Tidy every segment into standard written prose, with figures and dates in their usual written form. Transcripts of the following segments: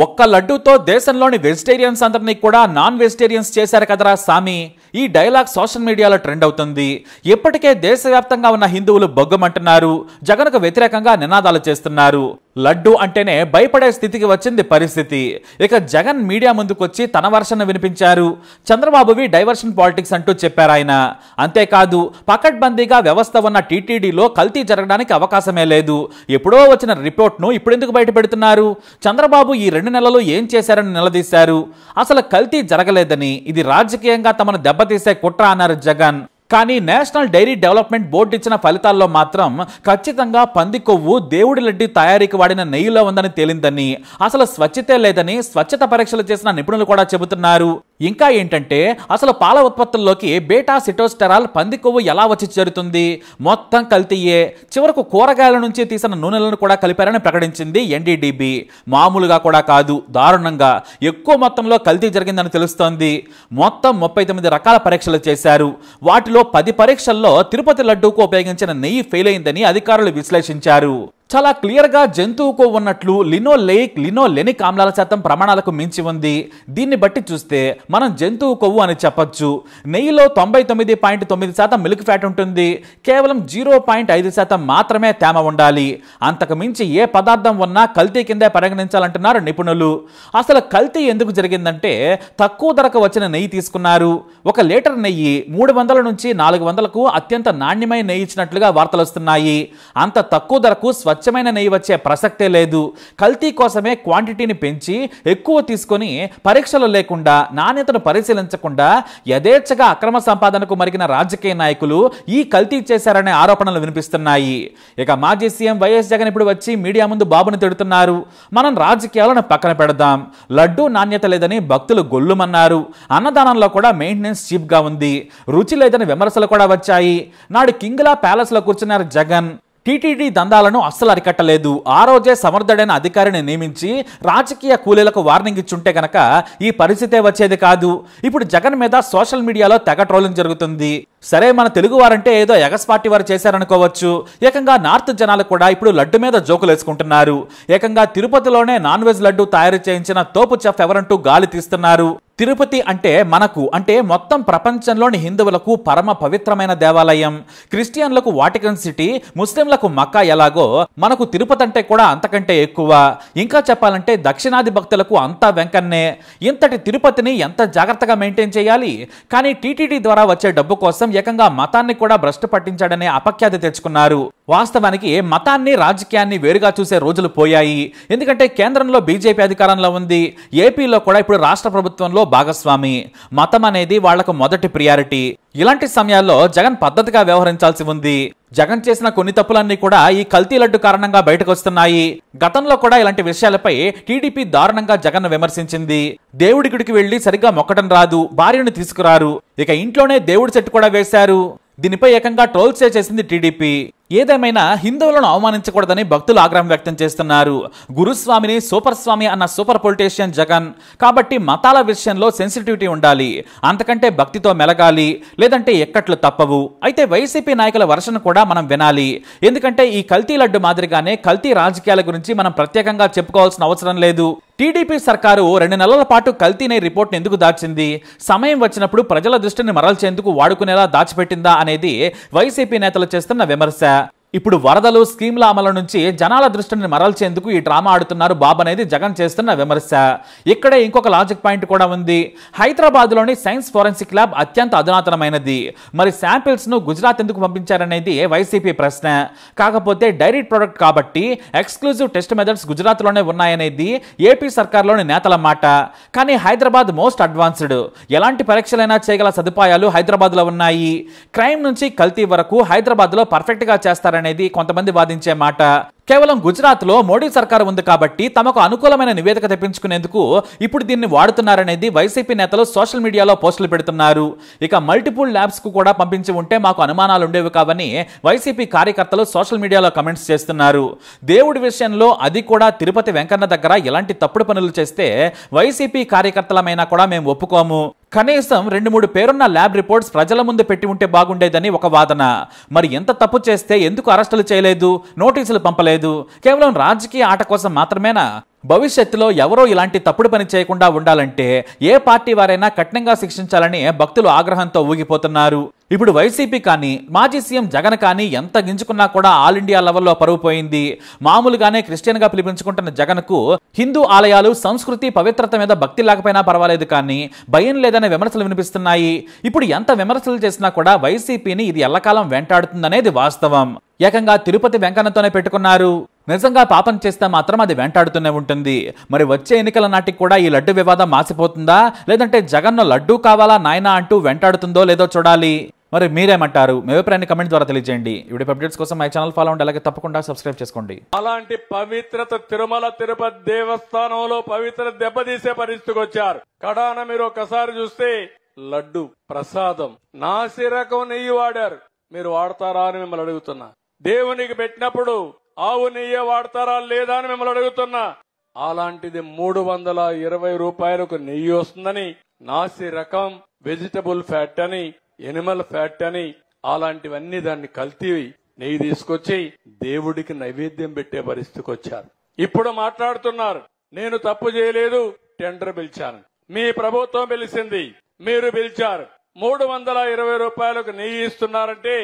ఒక్క లడ్డూతో దేశంలోని వెజిటేరియన్స్ అందరినీ కూడా నాన్ వెజిటేరియన్స్ చేశారు కదరా సామి. ఈ డైలాగ్ సోషల్ మీడియాలో ట్రెండ్ అవుతుంది. ఇప్పటికే దేశవ్యాప్తంగా ఉన్న హిందువులు బొగ్గమంటున్నారు, జగన్కు వ్యతిరేకంగా నినాదాలు చేస్తున్నారు. లడ్డు అంటేనే భయపడే స్థితికి వచ్చింది పరిస్థితి. ఇక జగన్ మీడియా ముందుకొచ్చి తన వర్షన్ను వినిపించారు. చంద్రబాబువి డైవర్షన్ పాలిటిక్స్ అంటూ చెప్పారు ఆయన. అంతేకాదు పకడ్బందీగా వ్యవస్థ ఉన్న టీటీడీలో కల్తీ జరగడానికి అవకాశమే లేదు, ఎప్పుడో వచ్చిన రిపోర్ట్ను ఇప్పుడెందుకు బయట పెడుతున్నారు, చంద్రబాబు ఈ 2 నెలలు ఏం చేశారని నిలదీశారు. అసలు కల్తీ జరగలేదని, ఇది రాజకీయంగా తమను దెబ్బతీసే కుట్ర అన్నారు జగన్. కానీ నేషనల్ డైరీ డెవలప్మెంట్ బోర్డు ఇచ్చిన ఫలితాల్లో మాత్రం ఖచ్చితంగా పంది కొవ్వు దేవుడి లడ్డీ తయారీకి వాడిన నెయ్యిలో ఉందని తేలిందని, అసలు స్వచ్ఛతే లేదని స్వచ్ఛత పరీక్షలు చేసిన నిపుణులు కూడా చెబుతున్నారు. ఇంకా ఏంటంటే అసలు పాల ఉత్పత్తుల్లోకి బీటా సిటోస్టెరాల్ పంది కొవ్వు ఎలా వచ్చి చేరుతుంది, మొత్తం కల్తీయే. చివరకు కూరగాయల నుంచి తీసిన నూనెలను కూడా కలిపారని ప్రకటించింది ఎన్డీడీబీ. మామూలుగా కూడా కాదు, దారుణంగా ఎక్కువ మొత్తంలో కల్తీ జరిగిందని తెలుస్తోంది. మొత్తం 39 రకాల పరీక్షలు చేశారు. వాటిలో 10 పరీక్షల్లో తిరుపతి లడ్డూకు ఉపయోగించిన నెయ్యి ఫెయిల్ అయిందని అధికారులు విశ్లేషించారు. చాలా క్లియర్ గా జంతువుకు ఉన్నట్లు లినోలేయిక్ లినోలెనిక్ ఆమ్లాల శాతం ప్రమాణాలకు మించి ఉంది. దీన్ని బట్టి చూస్తే మనం జంతువు కొవ్వు అని చెప్పొచ్చు. నెయ్యిలో 99.9% మిల్క్ ఫ్యాట్ ఉంటుంది, కేవలం 0.5% మాత్రమే తేమ ఉండాలి. అంతకు మించి ఏ పదార్థం ఉన్నా కల్తీ కిందే పరిగణించాలంటున్నారు నిపుణులు. అసలు కల్తీ ఎందుకు జరిగిందంటే తక్కువ ధరకు వచ్చిన నెయ్యి తీసుకున్నారు. 1 లీటర్ నెయ్యి 300 నుంచి 400కు అత్యంత నాణ్యమైన నెయ్యి ఇచ్చినట్లుగా వార్తలు వస్తున్నాయి. అంత తక్కువ ధరకు స్వచ్ఛమైన నెయ్యి వచ్చే ప్రసక్తే లేదు. కల్తీ కోసమే క్వాంటిటీని పెంచి ఎక్కువ తీసుకొని పరీక్షలు లేకుండా నాణ్యతను పరిశీలించకుండా యథేచ్ఛగా అక్రమ సంపాదనకు మరిగిన రాజకీయ నాయకులు ఈ కల్తీ చేశారనే ఆరోపణలు వినిపిస్తున్నాయి. ఇక మాజీ సీఎం వైఎస్ జగన్ ఇప్పుడు వచ్చి మీడియా ముందు బాబుని తిడుతున్నారు. మనం రాజకీయాలను పక్కన పెడదాం, లడ్డూ నాణ్యత లేదని భక్తులు గొల్లుమన్నారు. అన్నదానంలో కూడా మెయింటెనెన్స్ చీప్ గా ఉంది, రుచి లేదని విమర్శలు కూడా వచ్చాయి. నాడు కింగ్లా ప్యాలెస్ లో కూర్చున్నారు జగన్. టీటీడీ దందాలను అస్సలు అరికట్టలేదు. ఆ రోజే సమర్థుడైన అధికారిని నియమించి రాజకీయ కూలీలకు వార్నింగ్ ఇచ్చుంటే గనక ఈ పరిస్థితే వచ్చేది కాదు. ఇప్పుడు జగన్ మీద సోషల్ మీడియాలో తెగ ట్రోలింగ్ జరుగుతుంది. సరే, మన తెలుగు వారంటే ఏదో ఎగస్పాటి వారు చేశారనుకోవచ్చు. ఏకంగా నార్త్ జనాలు కూడా ఇప్పుడు లడ్డు మీద జోకులు వేసుకుంటున్నారు. ఏకంగా తిరుపతిలోనే నాన్ వెజ్ లడ్డు తయారు చేయించిన తోపు చెఫ్ ఎవరంటూ గాలి తీస్తున్నారు. తిరుపతి అంటే మనకు, అంటే మొత్తం ప్రపంచంలోని హిందువులకు పరమ పవిత్రమైన దేవాలయం. క్రిస్టియన్లకు వాటికన్ సిటీ, ముస్లింలకు మక్కా ఎలాగో మనకు తిరుపతి అంటే కూడా అంతకంటే ఎక్కువ. ఇంకా చెప్పాలంటే దక్షిణాది భక్తులకు అంతా వెంకన్నే. ఇంతటి తిరుపతిని ఎంత జాగ్రత్తగా మెయింటైన్ చేయాలి. కానీ టీటీడీ ద్వారా వచ్చే డబ్బు కోసం ఏకంగా మతాన్ని కూడా భ్రష్టు పట్టించాడనే అపఖ్యాతి తెచ్చుకున్నారు. వాస్తవానికి మతాన్ని రాజకీయాన్ని వేరుగా చూసే రోజులు పోయాయి. ఎందుకంటే కేంద్రంలో బీజేపీ అధికారంలో ఉంది, ఏపీలో కూడా ఇప్పుడు రాష్ట్ర ప్రభుత్వంలో భాగస్వామి. మతం అనేది వాళ్లకు మొదటి ప్రియారిటీ. ఇలాంటి సమయాల్లో జగన్ పద్ధతిగా వ్యవహరించాల్సి ఉంది. జగన్ చేసిన కొన్ని తప్పులన్నీ కూడా ఈ కల్తీ లడ్డు కారణంగా బయటకు వస్తున్నాయి. గతంలో కూడా ఇలాంటి విషయాలపై టీడీపీ దారుణంగా జగన్ విమర్శించింది. దేవుడి గుడికి వెళ్లి సరిగ్గా మొక్కటం రాదు, భార్యను తీసుకురారు, ఇక ఇంట్లోనే దేవుడి చెట్టు కూడా వేశారు. దీనిపై ఏకంగా ట్రోల్స్ చేసింది టీడీపీ. ఏదేమైనా హిందువులను అవమానించకూడదని భక్తులు ఆగ్రహం వ్యక్తం చేస్తున్నారు. గురుస్వామిని సూపర్ స్వామి అన్న సూపర్ పొలిటీషియన్ జగన్. కాబట్టి మతాల విషయంలో సెన్సిటివిటీ ఉండాలి, అంతకంటే భక్తితో మెలగాలి, లేదంటే ఎక్కట్లు తప్పవు. అయితే వైసీపీ నాయకుల వర్షను కూడా మనం వినాలి. ఎందుకంటే ఈ కల్తీ లడ్డు మాదిరిగానే కల్తీ రాజకీయాల గురించి మనం ప్రత్యేకంగా చెప్పుకోవాల్సిన అవసరం లేదు. టీడీపీ సర్కారు 2 నెలల పాటు కల్తీనే రిపోర్ట్ ఎందుకు దాచింది, సమయం వచ్చినప్పుడు ప్రజల దృష్టిని మరల్చేందుకు వాడుకునేలా దాచిపెట్టిందా అనేది వైసీపీ నేతలు చేస్తున్న విమర్శ. ఇప్పుడు వరదలు, స్కీమ్ల అమలు నుంచి జనాల దృష్టిని మరల్చేందుకు ఈ డ్రామా ఆడుతున్నారు బాబు అనేది జగన్ చేస్తున్న విమర్శ. ఇక్కడే ఇంకొక లాజిక్ పాయింట్ కూడా ఉంది. హైదరాబాద్లోని సైన్స్ ఫోరెన్సిక్ ల్యాబ్ అత్యంత అధునాతనమైనది. మరి శాంపిల్స్ ను గుజరాత్ ఎందుకు పంపించారనేది వైసీపీ ప్రశ్న. కాకపోతే డైరీ ప్రొడక్ట్ కాబట్టి ఎక్స్క్లూజివ్ టెస్ట్ మెథడ్స్ గుజరాత్లోనే ఉన్నాయనేది ఏపీ సర్కార్లోని నేతల మాట. కానీ హైదరాబాద్ మోస్ట్ అడ్వాన్స్డ్, ఎలాంటి పరీక్షలైనా చేయగల సదుపాయాలు హైదరాబాద్లో ఉన్నాయి. క్రైమ్ నుంచి కల్తీ వరకు హైదరాబాద్లో పర్ఫెక్ట్గా చేస్తారని అనేది కొంతమంది వాదించే మాట. కేవలం గుజరాత్ లో మోడీ సర్కారు ఉంది కాబట్టి తమకు అనుకూలమైన నివేదిక తెప్పించుకునేందుకు ఇప్పుడు దీన్ని వాడుతున్నారనేది వైసీపీ నేతలు సోషల్ మీడియాలో పోస్టులు పెడుతున్నారు. ఇక మల్టిపుల్ ల్యాబ్స్ కు కూడా పంపించి ఉంటే మాకు అనుమానాలు ఉండేవి కావని వైసీపీ కార్యకర్తలు సోషల్ మీడియాలో కమెంట్స్ చేస్తున్నారు. దేవుడి విషయంలో అది కూడా తిరుపతి వెంకన్న దగ్గర ఎలాంటి తప్పుడు పనులు చేస్తే వైసీపీ కార్యకర్తలమైనా కూడా మేము ఒప్పుకోము. కనీసం 2-3 పేరున్న ల్యాబ్ రిపోర్ట్స్ ప్రజల ముందు పెట్టి ఉంటే బాగుండేదని ఒక వాదన. మరి ఎంత తప్పు చేస్తే ఎందుకు అరెస్టులు చేయలేదు, నోటీసులు పంపలేదు? కేవలం రాజకీయ ఆట కోసం మాత్రమేనా? భవిష్యత్తులో ఎవరో ఇలాంటి తప్పుడు పని చేయకుండా ఉండాలంటే ఏ పార్టీ వారైనా కఠినంగా శిక్షించాలని భక్తులు ఆగ్రహంతో ఊగిపోతున్నారు. ఇప్పుడు వైసీపీ కానీ మాజీ సీఎం జగన్ కానీ ఎంత గింజుకున్నా కూడా ఆల్ ఇండియా లెవెల్లో పరువు పోయింది. మామూలుగానే క్రిస్టియన్ గా పిలిపించుకుంటున్న జగన్కు హిందూ ఆలయాలు, సంస్కృతి, పవిత్రత మీద భక్తి లేకపోయినా పర్వాలేదు కానీ భయం లేదనే విమర్శలు వినిపిస్తున్నాయి. ఇప్పుడు ఎంత విమర్శలు చేసినా కూడా వైసీపీని ఇది ఎల్లకాలం వెంటాడుతుందనేది వాస్తవం. ఏకంగా తిరుపతి వెంకన్నతోనే పెట్టుకున్నారు. నిజంగా పాపం చేస్తే మాత్రం అది వెంటాడుతూనే ఉంటుంది. మరి వచ్చే ఎన్నికల నాటికి కూడా ఈ లడ్డు వివాదం మాసిపోతుందా, లేదంటే జగన్ను లడ్డూ కావాలా నాయనా అంటూ వెంటాడుతుందో లేదో చూడాలి. మరి మీరేమంటారు? మీ అభిప్రాయాన్ని కమెంట్ ద్వారా తెలియజేయండి. వీడియో అప్డేట్స్ కోసం మై ఛానల్ ఫాలో అవ్వండి, అలాగే తప్పకుండా సబ్స్క్రైబ్ చేసుకోండి. అలాంటి పవిత్రత తిరుమల తిరుపతి దేవస్థానంలో పవిత్ర దెబ్బతీసే పరిస్థితికి వచ్చారు. కడాన మీరు ఒకసారి చూస్తే లడ్డు ప్రసాదం నాసిరకం నెయ్యి వాడారు. మీరు వాడతారా అని మిమ్మల్ని అడుగుతున్నా. దేవునికి పెట్టినప్పుడు ఆవు నెయ్యి వాడతారా లేదా అని మిమ్మల్ని అడుగుతున్నా. అలాంటిది 320 రూపాయలకు నెయ్యి వస్తుందని, నాసి రకం, వెజిటబుల్ ఫ్యాట్ అని, ఎనిమల్ ఫ్యాట్ అని, అలాంటివన్నీ దాన్ని కల్తీ నెయ్యి తీసుకొచ్చి దేవుడికి నైవేద్యం పెట్టే పరిస్థితికి వచ్చారు. ఇప్పుడు మాట్లాడుతున్నారు నేను తప్పు చేయలేదు, టెండర్ పిలిచాను. మీ ప్రభుత్వం పిలిచింది, మీరు పిలిచారు. 320 రూపాయలకు నెయ్యి ఇస్తున్నారంటే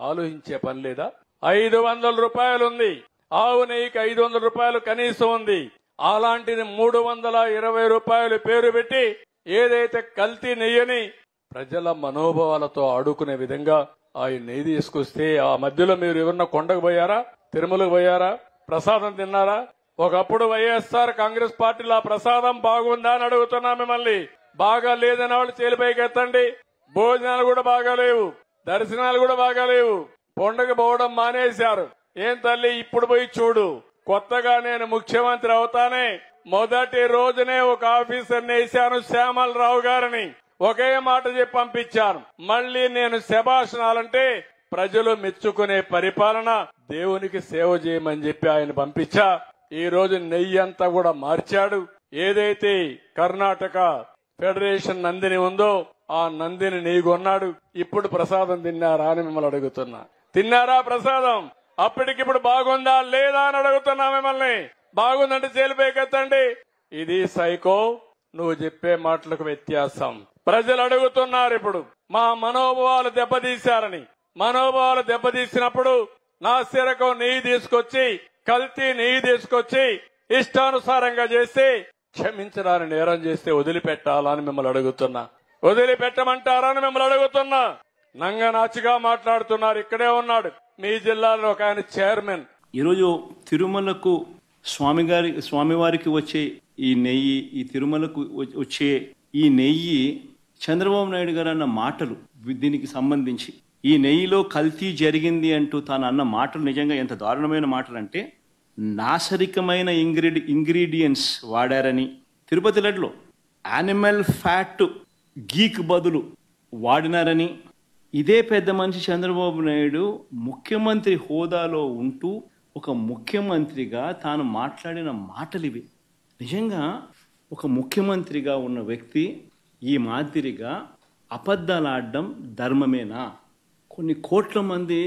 ఆలోచించే పని లేదా? 500 రూపాయలు ఉంది. ఆవు నెయ్యికి 500 రూపాయలు కనీసం ఉంది. అలాంటిది 320 రూపాయలు పేరు పెట్టి ఏదైతే కల్తీ నెయ్యని ప్రజల మనోభావాలతో ఆడుకునే విధంగా ఆయన నెయ్యి తీసుకొస్తే ఆ మధ్యలో మీరు ఎవరన్నా కొండకు పోయారా, తిరుమలకు పోయారా, ప్రసాదం తిన్నారా? ఒకప్పుడు వైఎస్ఆర్ కాంగ్రెస్ పార్టీలో ఆ ప్రసాదం బాగుందా అని అడుగుతున్నా మిమ్మల్ని. బాగా లేదని వాళ్ళు చేలిపైకి ఎత్తండి. భోజనాలు కూడా బాగాలేవు, దర్శనాలు కూడా బాగాలేవు, కొండకు పోవడం మానేశారు. ఏం తల్లి ఇప్పుడు పోయి చూడు. కొత్తగా నేను ముఖ్యమంత్రి అవుతానే మొదటి రోజునే ఒక ఆఫీసర్ని వేశాను, శ్యామలరావు గారిని. ఒకే మాట చెప్పి పంపించాను. మళ్లీ నేను శభాషణాలంటే ప్రజలు మెచ్చుకునే పరిపాలన, దేవునికి సేవ చేయమని చెప్పి ఆయన పంపించా. ఈ రోజు నెయ్యి అంతా కూడా మార్చాడు. ఏదైతే కర్ణాటక ఫెడరేషన్ నందిని ఉందో ఆ నందిని నెయ్యి కొన్నాడు. ఇప్పుడు ప్రసాదం తిన్నారా అని మిమ్మల్ని అడుగుతున్నా. తిన్నారా ప్రసాదం? అప్పటికిప్పుడు బాగుందా లేదా అని అడుగుతున్నా మిమ్మల్ని. బాగుందంటే చేలిపైకెత్తండి. ఇది సైకో, నువ్వు చెప్పే మాటలకు వ్యత్యాసం. ప్రజలు అడుగుతున్నారు ఇప్పుడు మా మనోభావాలు దెబ్బతీశారని. మనోభావాలు దెబ్బతీసినప్పుడు నాసిరకం నెయ్యి తీసుకొచ్చి, కల్తీ నెయ్యి తీసుకొచ్చి ఇష్టానుసారంగా చేసి క్షమించడాన్ని నేరం చేస్తే వదిలిపెట్టాలని మిమ్మల్ని అడుగుతున్నా. వదిలిపెట్టమంటారని మిమ్మల్ని అడుగుతున్నా. నంగనాచిగా మాట్లాడుతున్నారు. ఇక్కడే ఉన్నాడు మీ జిల్లాలో ఒక ఆయన చైర్మన్. ఈరోజు తిరుమలకు స్వామివారికి వచ్చే ఈ నెయ్యి, ఈ తిరుమలకు వచ్చే ఈ నెయ్యి చంద్రబాబు నాయుడు గారు అన్న మాటలు, దీనికి సంబంధించి ఈ నెయ్యిలో కల్తీ జరిగింది అంటూ తాను అన్న మాటలు నిజంగా ఎంత దారుణమైన మాటలు అంటే, నాసరికమైన ఇంగ్రీడియంట్స్ వాడారని, తిరుపతి లడ్డులో యానిమల్ ఫ్యాట్ గీక్ బదులు వాడినారని, ఇదే పెద్ద మనిషి చంద్రబాబు నాయుడు ముఖ్యమంత్రి హోదాలో ఉంటూ ఒక ముఖ్యమంత్రిగా తాను మాట్లాడిన మాటలు ఇవి. నిజంగా ఒక ముఖ్యమంత్రిగా ఉన్న వ్యక్తి ఈ మాదిరిగా అబద్ధాలు ఆడడం ధర్మమేనా? కొన్ని కోట్ల మంది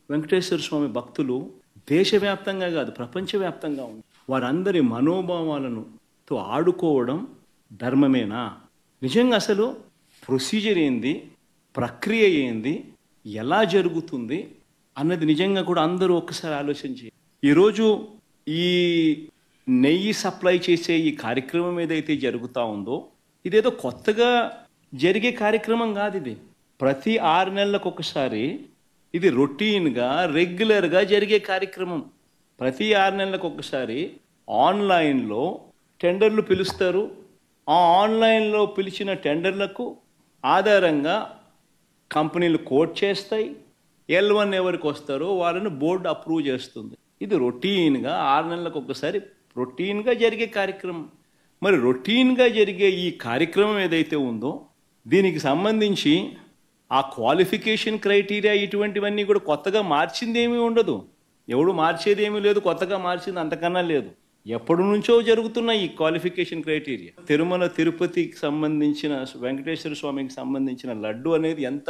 వెంకటేశ్వర స్వామి భక్తులు దేశవ్యాప్తంగా కాదు ప్రపంచవ్యాప్తంగా ఉంది. వారందరి మనోభావాలను ఆడుకోవడం ధర్మమేనా? నిజంగా అసలు ప్రొసీజర్ ఏంది, ప్రక్రియ ఏంది, ఎలా జరుగుతుంది అన్నది నిజంగా కూడా అందరూ ఒక్కసారి ఆలోచించి, ఈరోజు ఈ నెయ్యి సప్లై చేసే ఈ కార్యక్రమం ఏదైతే జరుగుతూ ఉందో ఇదేదో కొత్తగా జరిగే కార్యక్రమం కాదు. ఇది ప్రతి 6 నెలలకు ఒకసారి ఇది రొటీన్గా రెగ్యులర్గా జరిగే కార్యక్రమం. ప్రతి 6 నెలలకు ఒకసారి ఆన్లైన్లో టెండర్లు పిలుస్తారు. ఆ ఆన్లైన్లో పిలిచిన టెండర్లకు ఆధారంగా కంపెనీలు కోట్ చేస్తాయి. L1 ఎవరికి వస్తారో వాళ్ళని బోర్డు అప్రూవ్ చేస్తుంది. ఇది రొటీన్గా 6 నెలలకు ఒకసారి రొటీన్గా జరిగే కార్యక్రమం. మరి రొటీన్గా జరిగే ఈ కార్యక్రమం ఏదైతే ఉందో దీనికి సంబంధించి ఆ క్వాలిఫికేషన్ క్రైటీరియా ఇటువంటివన్నీ కూడా కొత్తగా మార్చింది ఏమీ ఉండదు. ఎవడు మార్చేది ఏమీ లేదు, కొత్తగా మార్చింది అంతకన్నా లేదు. ఎప్పటి నుంచో జరుగుతున్న ఈ క్వాలిఫికేషన్ క్రైటీరియా. తిరుమల తిరుపతికి సంబంధించిన వెంకటేశ్వర స్వామికి సంబంధించిన లడ్డు అనేది ఎంత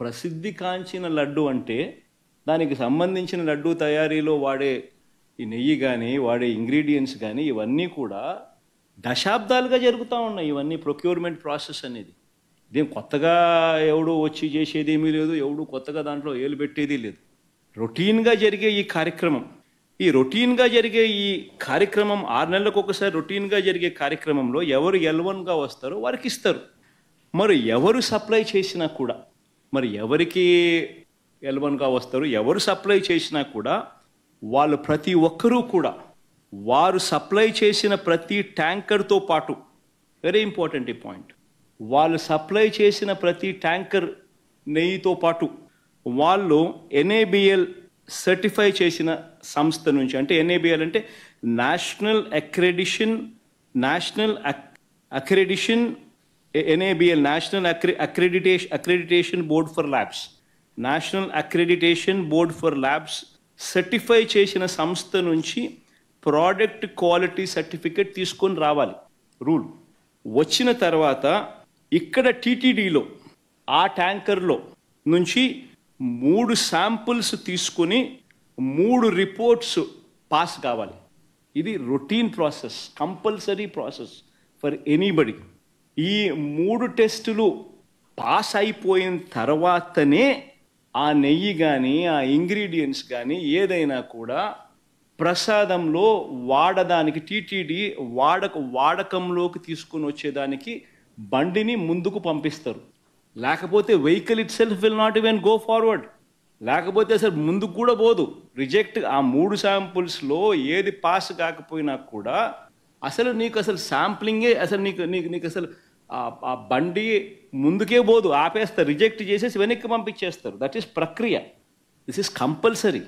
ప్రసిద్ధి కాంచిన లడ్డు అంటే దానికి సంబంధించిన లడ్డు తయారీలో వాడే ఈ నెయ్యి కానీ వాడే ఇంగ్రీడియంట్స్ కానీ ఇవన్నీ కూడా దశాబ్దాలుగా జరుగుతూ ఉన్నాయి. ఇవన్నీ ప్రొక్యూర్మెంట్ ప్రాసెస్ అనేది ఇదేం కొత్తగా ఎవడు వచ్చి చేసేది ఏమీ లేదు, ఎవడు కొత్తగా దాంట్లో ఏలు పెట్టేది లేదు. రొటీన్గా జరిగే ఈ కార్యక్రమం, ఈ రొటీన్గా జరిగే ఈ కార్యక్రమం 6 నెలలకు ఒకసారి రొటీన్గా జరిగే కార్యక్రమంలో ఎవరు L1గా వస్తారో వారికి ఇస్తారు. మరి ఎవరు సప్లై చేసినా కూడా, మరి ఎవరికి L1గా వస్తారు, ఎవరు సప్లై చేసినా కూడా వాళ్ళు ప్రతి ఒక్కరూ కూడా వారు సప్లై చేసిన ప్రతి ట్యాంకర్తో పాటు, వెరీ ఇంపార్టెంట్ ఈ పాయింట్, వాళ్ళు సప్లై చేసిన ప్రతి ట్యాంకర్ నెయ్యితో పాటు వాళ్ళు NABL సర్టిఫై చేసిన సంస్థ నుంచి, అంటే NABL అంటే national accreditation NABL national accreditation board for labs, national accreditation board for labs certify చేసిన సంస్థ నుంచి ప్రోడక్ట్ క్వాలిటీ సర్టిఫికేట్ తీసుకొని రావాలి. రూల్ వచ్చిన తర్వాత ఇక్కడ TTDలో ఆ ట్యాంకర్లో నుంచి 3 శాంపుల్స్ తీసుకుని 3 రిపోర్ట్స్ పాస్ కావాలి. ఇది routine process, compulsory process for anybody. ఈ 3 టెస్టులు పాస్ అయిపోయిన తర్వాతనే ఆ నెయ్యి కానీ ఆ ఇంగ్రీడియంట్స్ కానీ ఏదైనా కూడా ప్రసాదంలో వాడడానికి TTD వాడకంలోకి తీసుకుని వచ్చేదానికి బండిని ముందుకు పంపిస్తారు. లేకపోతే vehicle it self will not even go forward. లేకపోతే అసలు ముందుకు కూడా పోదు, రిజెక్ట్. ఆ 3 శాంపుల్స్లో ఏది పాస్ కాకపోయినా కూడా అసలు నీకు అసలు శాంప్లింగే అసలు నీకు అసలు ఆ బండి ముందుకే పోదు, ఆపేస్తారు, రిజెక్ట్ చేసేసి వెనక్కి పంపించేస్తారు. దట్ ఈస్ ప్రక్రియ. This is compulsory.